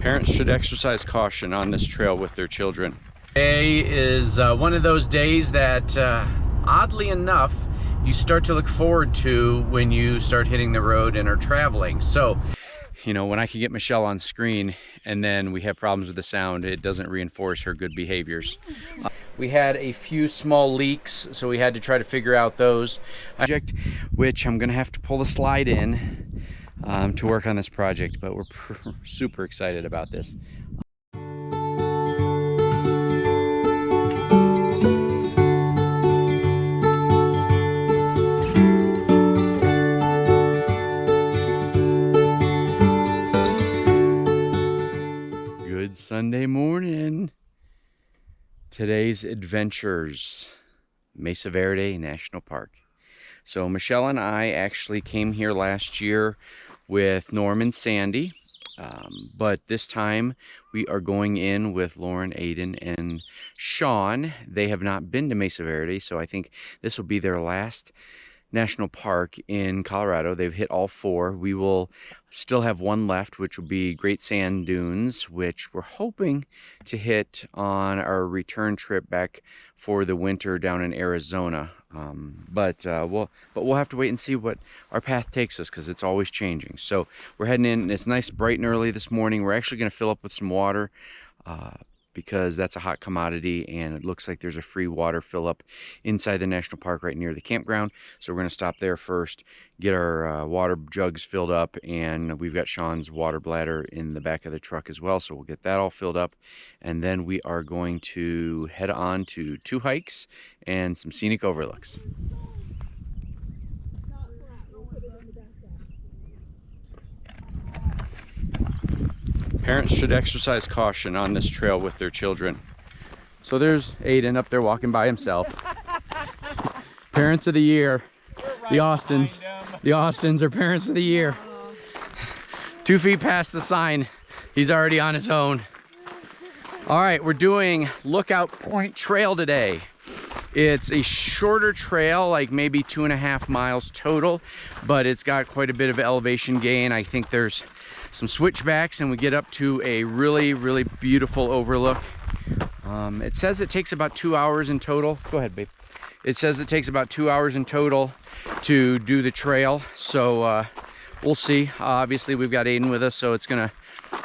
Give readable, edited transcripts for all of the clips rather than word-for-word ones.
Parents should exercise caution on this trail with their children. Today is one of those days that, oddly enough, you start to look forward to when you start hitting the road and are traveling. So, you know, when I can get Michelle on screen and then we have problems with the sound, it doesn't reinforce her good behaviors. We had a few small leaks, so we had to try to figure out those. Which I'm gonna have to pull the slide in to work on this project, but we're super excited about this. Good Sunday morning. Today's adventures, Mesa Verde National Park. So Michelle and I actually came here last year with Norm and Sandy, but this time we are going in with Lauren, Aiden, and Sean. They have not been to Mesa Verde, so I think this will be their last national park in Colorado. They've hit all 4. We will still have one left, which will be Great Sand Dunes, which we're hoping to hit on our return trip back for the winter down in Arizona. But we'll have to wait and see what our path takes us, because it's always changing. So we're heading in. It's nice, bright and early this morning. We're actually going to fill up with some water, because that's a hot commodity, and it looks like there's a free water fill up inside the national park right near the campground. So we're going to stop there first, get our water jugs filled up, and we've got Sean's water bladder in the back of the truck as well, so we'll get that all filled up, and then we are going to head on to 2 hikes and some scenic overlooks. Parents should exercise caution on this trail with their children. So there's Aiden up there walking by himself. Parents of the year. The Austins. The Austins are parents of the year. 2 feet past the sign. He's already on his own. All right, we're doing Lookout Point Trail today. It's a shorter trail, like maybe 2.5 miles total, but it's got quite a bit of elevation gain. I think there's some switchbacks, and we get up to a really, really beautiful overlook. It says it takes about 2 hours in total. Go ahead, babe. It says it takes about 2 hours in total to do the trail, so we'll see. Obviously, we've got Aiden with us, so it's gonna,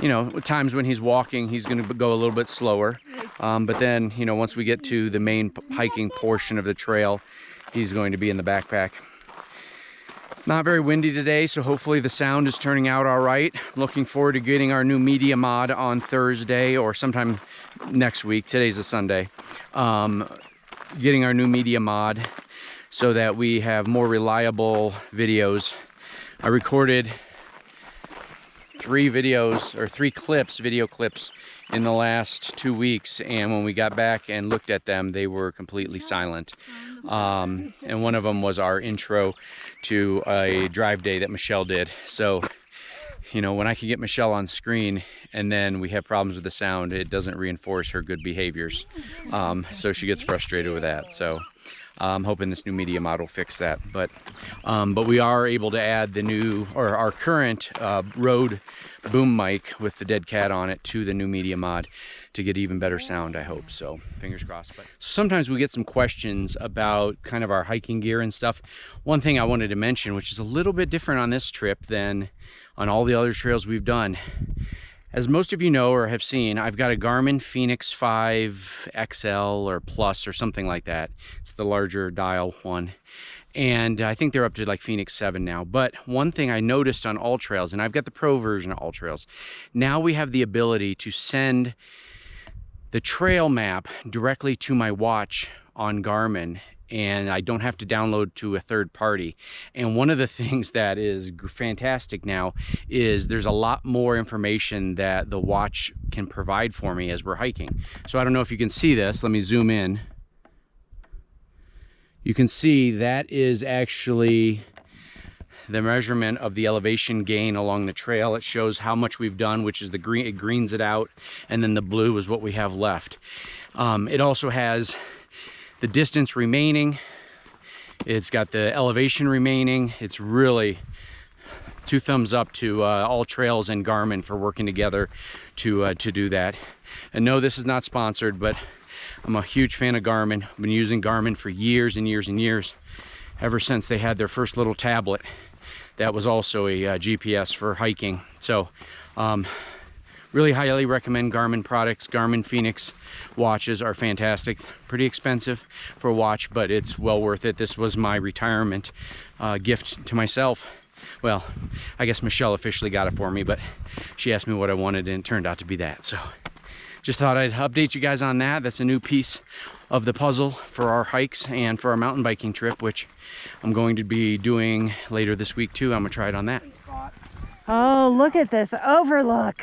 you know, at times when he's walking, he's gonna go a little bit slower. But then, you know, once we get to the main hiking portion of the trail, he's going to be in the backpack. It's not very windy today, so hopefully the sound is turning out all right. Looking forward to getting our new media mod on Thursday or sometime next week. Today's a Sunday. Getting our new media mod so that we have more reliable videos. I recorded 3 videos, or 3 clips, video clips, in the last 2 weeks, and when we got back and looked at them, they were completely silent. And one of them was our intro to a drive day that Michelle did. So, you know, when I can get Michelle on screen and then we have problems with the sound, it doesn't reinforce her good behaviors. So she gets frustrated with that. So I'm hoping this new media mod will fix that. But we are able to add the new, or our current Rode boom mic with the dead cat on it to the new media mod to get even better sound, I hope. So fingers crossed. But so sometimes we get some questions about kind of our hiking gear and stuff. One thing I wanted to mention, which is a little bit different on this trip than on all the other trails we've done. As most of you know or have seen, I've got a Garmin Fenix 5 XL or Plus or something like that. It's the larger dial one. And I think they're up to like Fenix 7 now. But one thing I noticed on All Trails, and I've got the Pro version of All Trails, now we have the ability to send the trail map directly to my watch on Garmin, and I don't have to download to a third party. And one of the things that is fantastic now is there's a lot more information that the watch can provide for me as we're hiking. So I don't know if you can see this. Let me zoom in. You can see that is actually the measurement of the elevation gain along the trail. It shows how much we've done, which is the green, it greens it out, and then the blue is what we have left. It also has the distance remaining. It's got the elevation remaining. It's really two thumbs up to All Trails and Garmin for working together to do that. And no, this is not sponsored, but I'm a huge fan of Garmin. I've been using Garmin for years and years and years, ever since they had their first little tablet that was also a GPS for hiking. So really highly recommend Garmin products. Garmin Fenix watches are fantastic. Pretty expensive for a watch, but it's well worth it. This was my retirement gift to myself. Well, I guess Michelle officially got it for me, but she asked me what I wanted and it turned out to be that. So just thought I'd update you guys on that. That's a new piece of the puzzle for our hikes and for our mountain biking trip, which I'm going to be doing later this week too. I'm gonna try it on that. Oh, look at this overlook.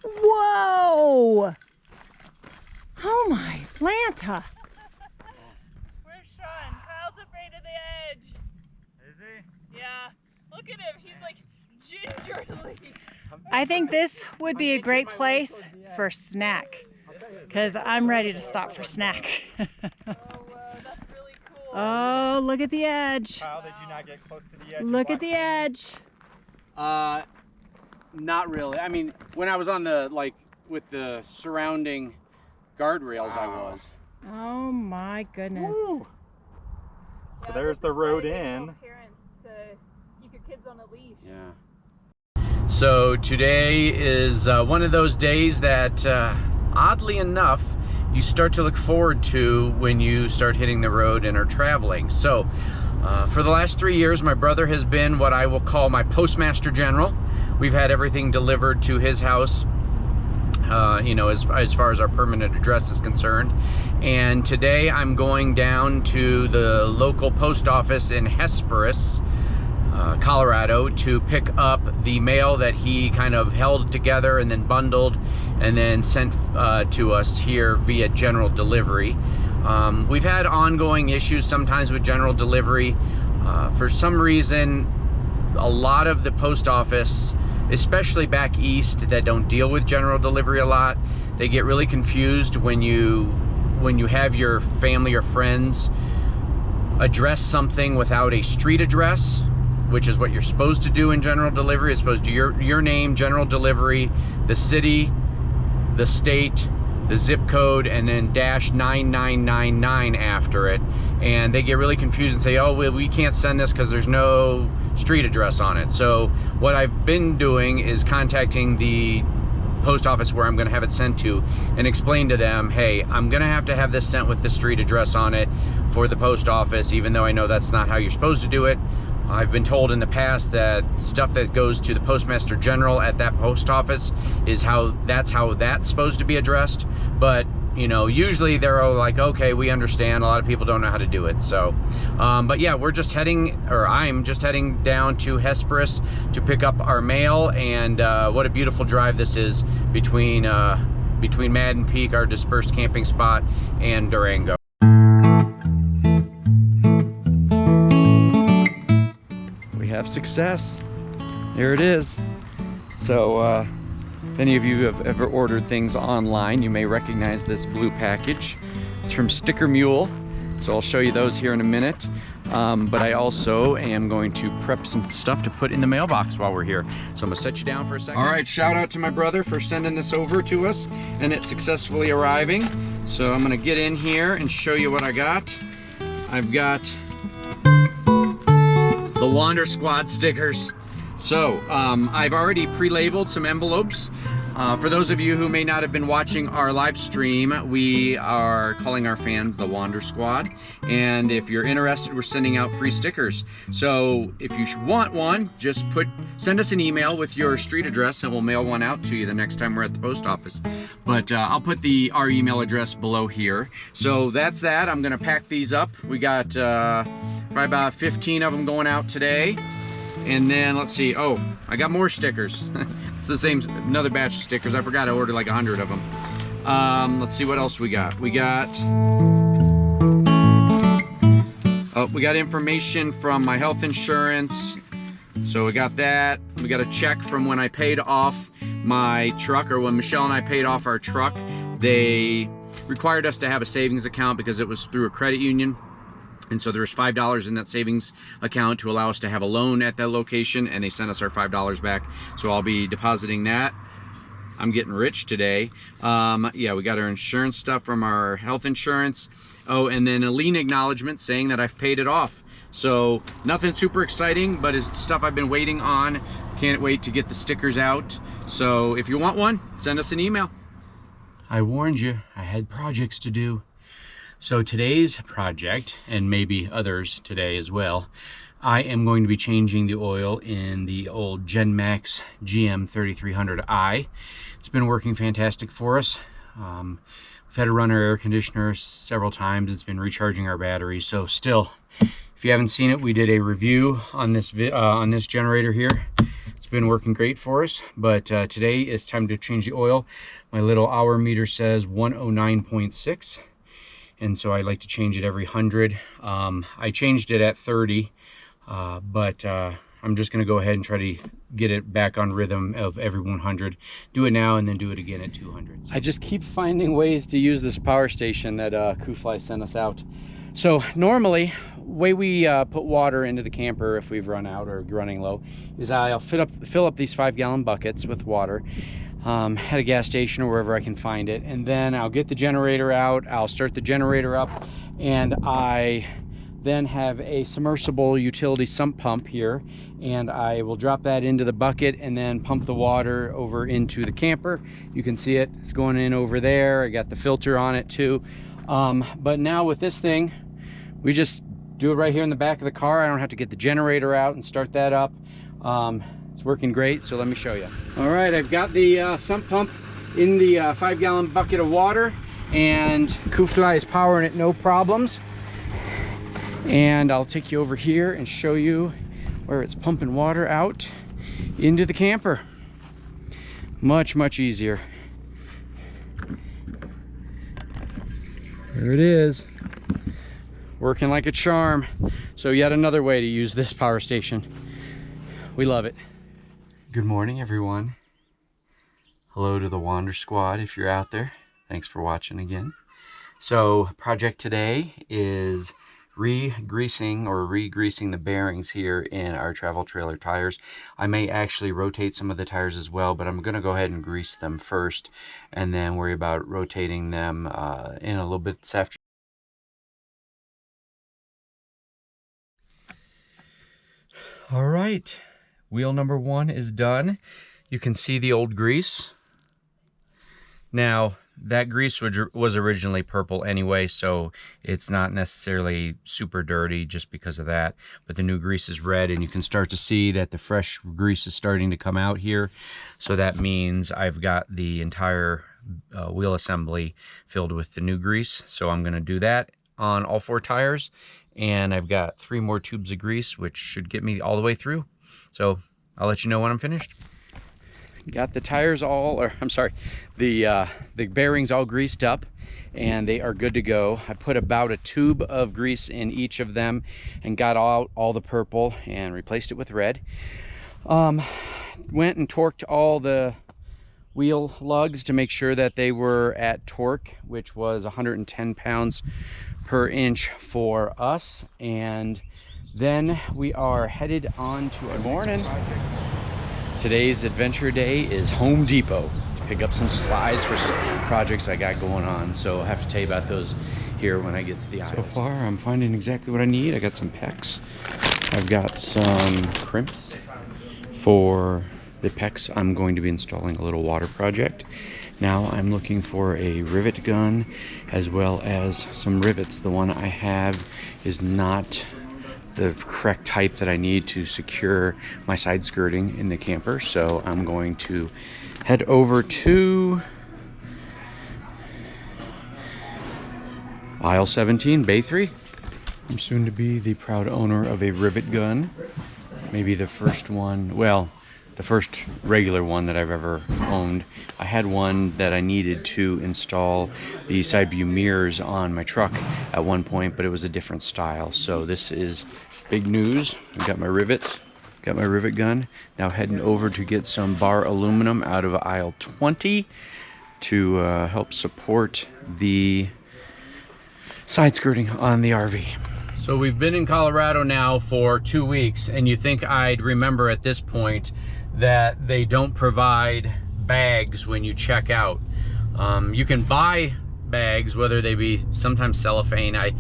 Whoa! Oh my Lanta. Where's Sean? Kyle's afraid of the edge. Is he? Yeah. Look at him. He's like gingerly. I think this would be a great place for snack, because I'm ready to stop for snack. Oh, that's really cool. Oh, look at the edge. Kyle, did you not get close to the edge? Look at the edge. Not really. I mean, when I was on the, like, with the surrounding guardrails, I was. Oh my goodness. Woo. So there's the road in. Parents to keep your kids on a leash. Yeah. So today is one of those days that, oddly enough, you start to look forward to when you start hitting the road and are traveling. So for the last 3 years, my brother has been what I will call my postmaster general. We've had everything delivered to his house, you know, as far as our permanent address is concerned. And today I'm going down to the local post office in Hesperus, Colorado, to pick up the mail that he kind of held together and then bundled and then sent to us here via general delivery. We've had ongoing issues sometimes with general delivery. For some reason, a lot of the post office, especially back east, that don't deal with general delivery a lot, they get really confused when you have your family or friends address something without a street address, which is what you're supposed to do in general delivery. It's supposed to your name, general delivery, the city, the state, the zip code, and then -9999 after it. And they get really confused and say, oh, well, we can't send this because there's no street address on it. So what I've been doing is contacting the post office where I'm going to have it sent to and explain to them, hey, I'm going to have this sent with the street address on it for the post office, even though I know that's not how you're supposed to do it. I've been told in the past that stuff that goes to the Postmaster General at that post office is how that's supposed to be addressed. But, you know, usually they're all like, okay, we understand. A lot of people don't know how to do it. So, but yeah, I'm just heading down to Hesperus to pick up our mail. And what a beautiful drive this is between Madden Peak, our dispersed camping spot, and Durango. Have success. There it is. So if any of you have ever ordered things online, you may recognize this blue package. It's from Sticker Mule, so I'll show you those here in a minute. But I also am going to prep some stuff to put in the mailbox while we're here. So I'm gonna set you down for a second. All right, shout out to my brother for sending this over to us and it successfully arriving. So I'm gonna get in here and show you what I got. I've got the Wander Squad stickers. So I've already pre-labeled some envelopes. For those of you who may not have been watching our live stream, we are calling our fans the Wander Squad. And if you're interested, we're sending out free stickers. So if you want one, just send us an email with your street address and we'll mail one out to you the next time we're at the post office. But I'll put our email address below here. So that's that. I'm gonna pack these up. We got probably about 15 of them going out today. And then let's see, oh, I got more stickers. It's the same, another batch of stickers. I forgot I ordered like 100 of them. Let's see what else we got. We got information from my health insurance. So we got that. We got a check from when I paid off my truck, or when Michelle and I paid off our truck. They required us to have a savings account because it was through a credit union. And so there's $5 in that savings account to allow us to have a loan at that location, and they sent us our $5 back. So I'll be depositing that. I'm getting rich today. Yeah, we got our insurance stuff from our health insurance. Oh, and then a lien acknowledgement saying that I've paid it off. So nothing super exciting, but it's stuff I've been waiting on. Can't wait to get the stickers out. So if you want one, send us an email. I warned you, I had projects to do. So today's project, and maybe others today as well, I am going to be changing the oil in the old GenMax GM 3300i. It's been working fantastic for us. We've had to run our air conditioner several times. It's been recharging our battery. So still, if you haven't seen it, we did a review on this generator here. It's been working great for us, but today it's time to change the oil. My little hour meter says 109.6. And so I like to change it every 100. I changed it at 30, but I'm just gonna go ahead and try to get it back on rhythm of every 100. Do it now and then do it again at 200. I just keep finding ways to use this power station that Coofly sent us out. So normally, way we put water into the camper if we've run out or running low is I'll fill up these 5-gallon buckets with water at a gas station or wherever I can find it, and then I'll get the generator out. I'll start the generator up, and I then have a submersible utility sump pump here, and I will drop that into the bucket and then pump the water over into the camper. You can see it's going in over there. I got the filter on it too. But now with this thing, we just do it right here in the back of the car. I don't have to get the generator out and start that up. It's working great, so let me show you. All right, I've got the sump pump in the 5-gallon bucket of water, and Coofly is powering it no problems. And I'll take you over here and show you where it's pumping water out into the camper. Much, much easier. There it is, working like a charm. So yet another way to use this power station. We love it. Good morning, everyone. Hello to the Wander Squad if you're out there. Thanks for watching again. So project today is re-greasing the bearings here in our travel trailer tires. I may actually rotate some of the tires as well, but I'm going to go ahead and grease them first and then worry about rotating them in a little bit this afternoon. All right, wheel number 1 is done. You can see the old grease. Now, that grease was originally purple anyway, so it's not necessarily super dirty just because of that. But the new grease is red, and you can start to see that the fresh grease is starting to come out here. So that means I've got the entire wheel assembly filled with the new grease. So I'm going to do that on all 4 tires. And I've got 3 more tubes of grease, which should get me all the way through. So I'll let you know when I'm finished. Got the tires all, or I'm sorry, the bearings all greased up, and they are good to go. I put about a tube of grease in each of them and got out all the purple and replaced it with red. Went and torqued all the wheel lugs to make sure that they were at torque, which was 110 pounds per inch for us. And then we are headed on to our morning. Today's adventure day is Home Depot to pick up some supplies for some projects I got going on. So I'll have to tell you about those here when I get to the aisles. So far, I'm finding exactly what I need. I got some pecs. I've got some crimps for the pecs. I'm going to be installing a little water project. Now I'm looking for a rivet gun as well as some rivets. The one I have is not the correct type that I need to secure my side skirting in the camper. So I'm going to head over to aisle 17, bay 3. I'm soon to be the proud owner of a rivet gun. Maybe the first one, well, the first regular one that I've ever owned. I had one that I needed to install the side view mirrors on my truck at one point, but it was a different style. So this is big news. I've got my rivets, got my rivet gun. Now heading over to get some bar aluminum out of aisle 20 to help support the side skirting on the RV. So we've been in Colorado now for 2 weeks, and you think I'd remember at this point that they don't provide bags when you check out. You can buy bags, whether they be sometimes cellophane.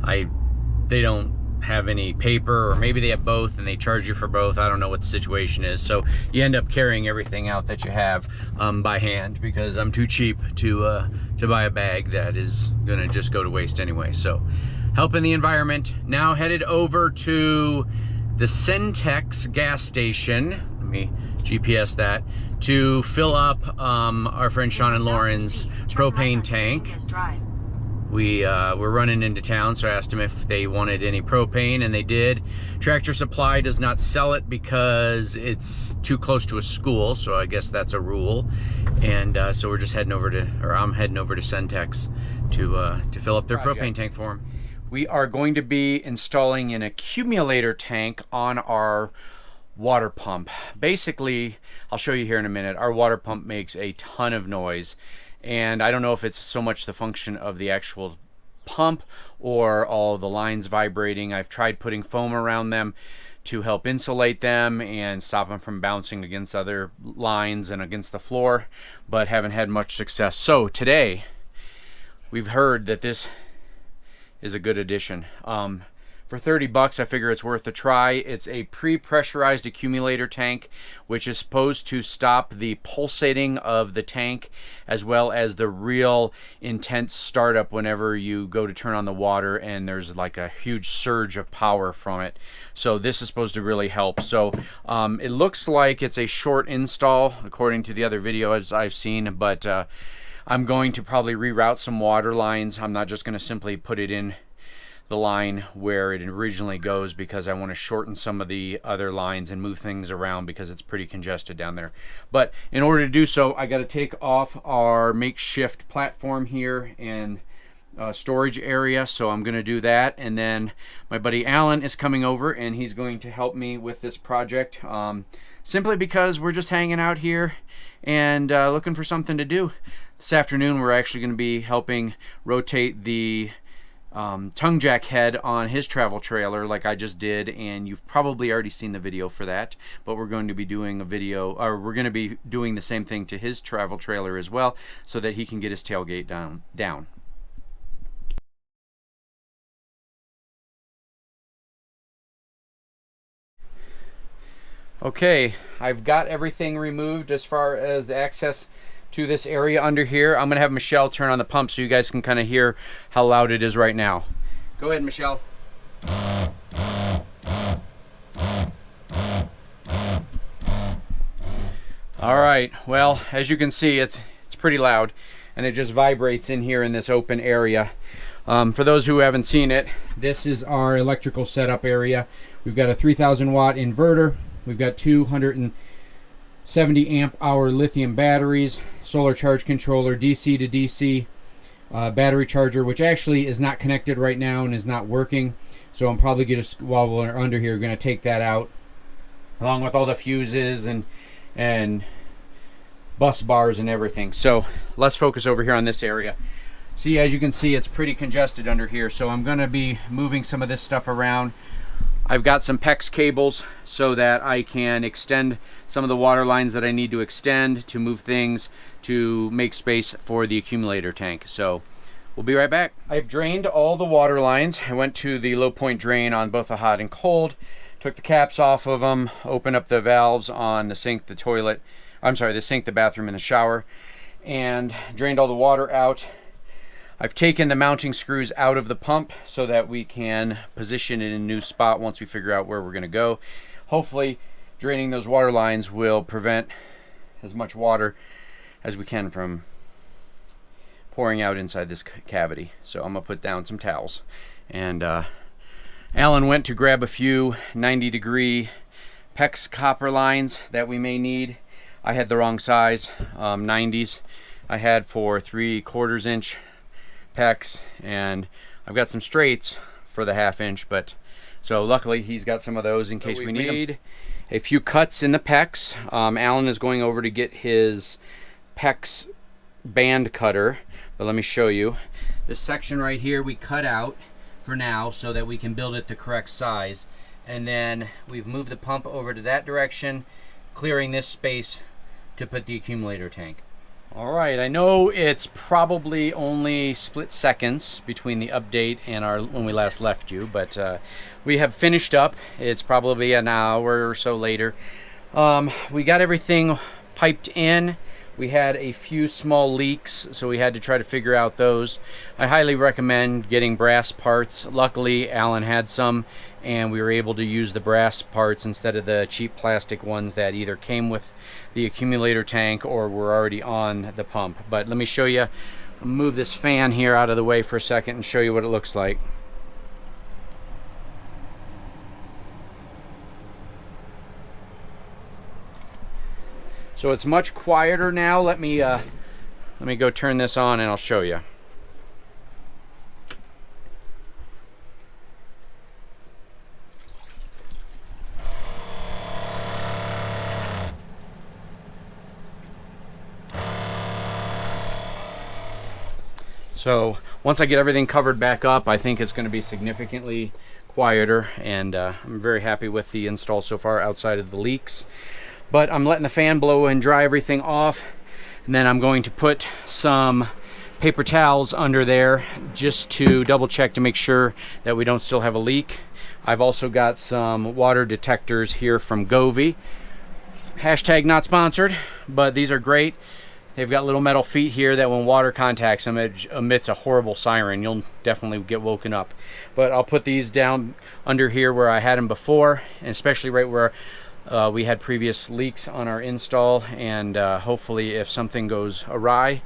They don't have any paper, or maybe they have both and they charge you for both. I don't know what the situation is. So you end up carrying everything out that you have by hand, because I'm too cheap to buy a bag that is gonna just go to waste anyway. So helping the environment. Now headed over to the Centex gas station. Let me GPS that, to fill up our friend Sean and Lauren's propane tank. We're running into town, so I asked them if they wanted any propane, and they did. Tractor Supply does not sell it because it's too close to a school, so I guess that's a rule. And so we're just heading over to, or I'm heading over to Centex to fill up their propane tank for them. We are going to be installing an accumulator tank on our water pump. Basically, I'll show you here in a minute, our water pump makes a ton of noise. And I don't know if it's so much the function of the actual pump or all the lines vibrating. I've tried putting foam around them to help insulate them and stop them from bouncing against other lines and against the floor, but haven't had much success. So today, we've heard that this is a good addition. For 30 bucks, I figure it's worth a try. It's a pre-pressurized accumulator tank, which is supposed to stop the pulsating of the tank, as well as the real intense startup whenever you go to turn on the water and there's like a huge surge of power from it. So this is supposed to really help. So it looks like it's a short install according to the other videos I've seen, but I'm going to probably reroute some water lines. I'm not just going to simply put it in the line where it originally goes, because I want to shorten some of the other lines and move things around because it's pretty congested down there. But in order to do so, I got to take off our makeshift platform here and storage area, so I'm going to do that. And then my buddy Alan is coming over, and he's going to help me with this project, simply because we're just hanging out here and looking for something to do. This afternoon we're actually going to be helping rotate the tongue jack head on his travel trailer like I just did, and you've probably already seen the video for that, but we're going to be doing a video, or we're going to be doing the same thing to his travel trailer as well, so that he can get his tailgate down. Okay, I've got everything removed as far as the access to this area under here. I'm gonna have Michelle turn on the pump so you guys can kind of hear how loud it is right now. Go ahead, Michelle. All right, well, as you can see, it's pretty loud, and it just vibrates in here in this open area. For those who haven't seen it, this is our electrical setup area. We've got a 3,000 watt inverter. We've got 270 amp hour lithium batteries, solar charge controller, DC to DC battery charger, which actually is not connected right now and is not working. So I'm probably just, while we're under here, going to take that out, along with all the fuses and bus bars and everything. So let's focus over here on this area. See, as you can see, it's pretty congested under here. So I'm going to be moving some of this stuff around. I've got some PEX cables so that I can extend some of the water lines that I need to extend to move things to make space for the accumulator tank. So we'll be right back. I've drained all the water lines. I went to the low point drain on both the hot and cold, took the caps off of them, opened up the valves on the sink, the toilet, I'm sorry, the sink, the bathroom, and the shower, and drained all the water out. I've taken the mounting screws out of the pump so that we can position it in a new spot once we figure out where we're going to go. Hopefully, draining those water lines will prevent as much water as we can from pouring out inside this cavity. So I'm going to put down some towels. And Alan went to grab a few 90-degree PEX copper lines that we may need. I had the wrong size, 90s. I had for 3/4 inch PEX, and I've got some straights for the 1/2 inch, but so luckily he's got some of those in case we need them. A few cuts in the PEX. Alan is going over to get his PEX band cutter, but let me show you. This section right here we cut out for now so that we can build it the correct size. And then we've moved the pump over to that direction, clearing this space to put the accumulator tank. All right, I know it's probably only split seconds between the update and when we last left you, but we have finished up. It's probably an hour or so later. We got everything piped in. We had a few small leaks, so we had to try to figure out those. I highly recommend getting brass parts. Luckily, Alan had some, and we were able to use the brass parts instead of the cheap plastic ones that either came with the accumulator tank or were already on the pump. But let me show you, move this fan here out of the way for a second and show you what it looks like. So it's much quieter now. Let me go turn this on and I'll show you. So once I get everything covered back up, I think it's going to be significantly quieter, and I'm very happy with the install so far outside of the leaks. But I'm letting the fan blow and dry everything off, and then I'm going to put some paper towels under there just to double check to make sure that we don't still have a leak. I've also got some water detectors here from Govee. Hashtag not sponsored, but these are great. They've got little metal feet here that when water contacts them, it emits a horrible siren. You'll definitely get woken up. But I'll put these down under here where I had them before, and especially right where we had previous leaks on our install, and hopefully if something goes awry,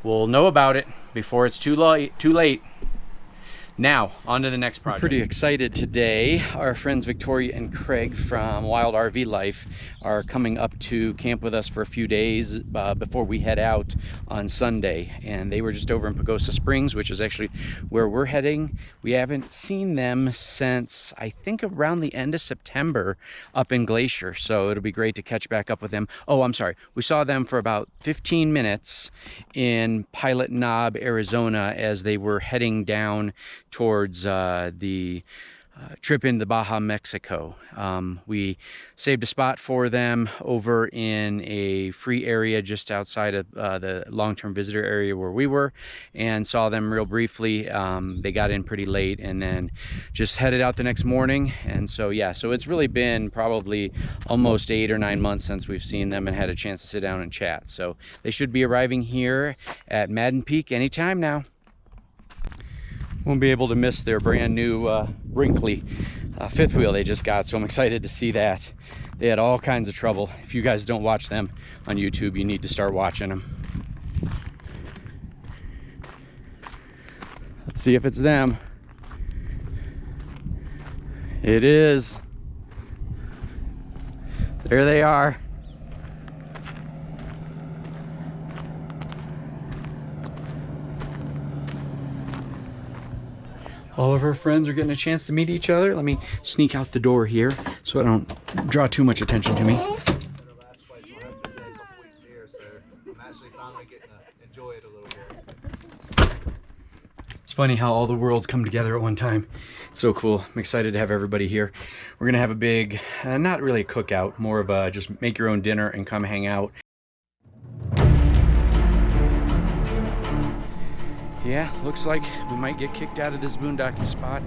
we'll know about it before it's too late. Now, on to the next project. We're pretty excited today. Our friends Victoria and Craig from Wild RV Life are coming up to camp with us for a few days before we head out on Sunday. And they were just over in Pagosa Springs, which is actually where we're heading. We haven't seen them since, I think, around the end of September up in Glacier. So it'll be great to catch back up with them. Oh, I'm sorry. We saw them for about 15 minutes in Pilot Knob, Arizona, as they were heading down towards the trip into Baja, Mexico. We saved a spot for them over in a free area just outside of the long-term visitor area where we were, and saw them real briefly. They got in pretty late and then just headed out the next morning. And so yeah, so it's really been probably almost 8 or 9 months since we've seen them and had a chance to sit down and chat. So they should be arriving here at Madden Peak anytime now. Won't be able to miss their brand new Brinkley fifth wheel they just got, so I'm excited to see that. They had all kinds of trouble. If you guys don't watch them on YouTube, you need to start watching them. Let's see if it's them. It is. There they are. All of our friends are getting a chance to meet each other. Let me sneak out the door here so I don't draw too much attention to me. It's funny how all the worlds come together at one time. It's so cool. I'm excited to have everybody here. We're gonna have a big, not really a cookout, more of a just make your own dinner and come hang out. Yeah, looks like we might get kicked out of this boondocking spot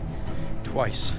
twice.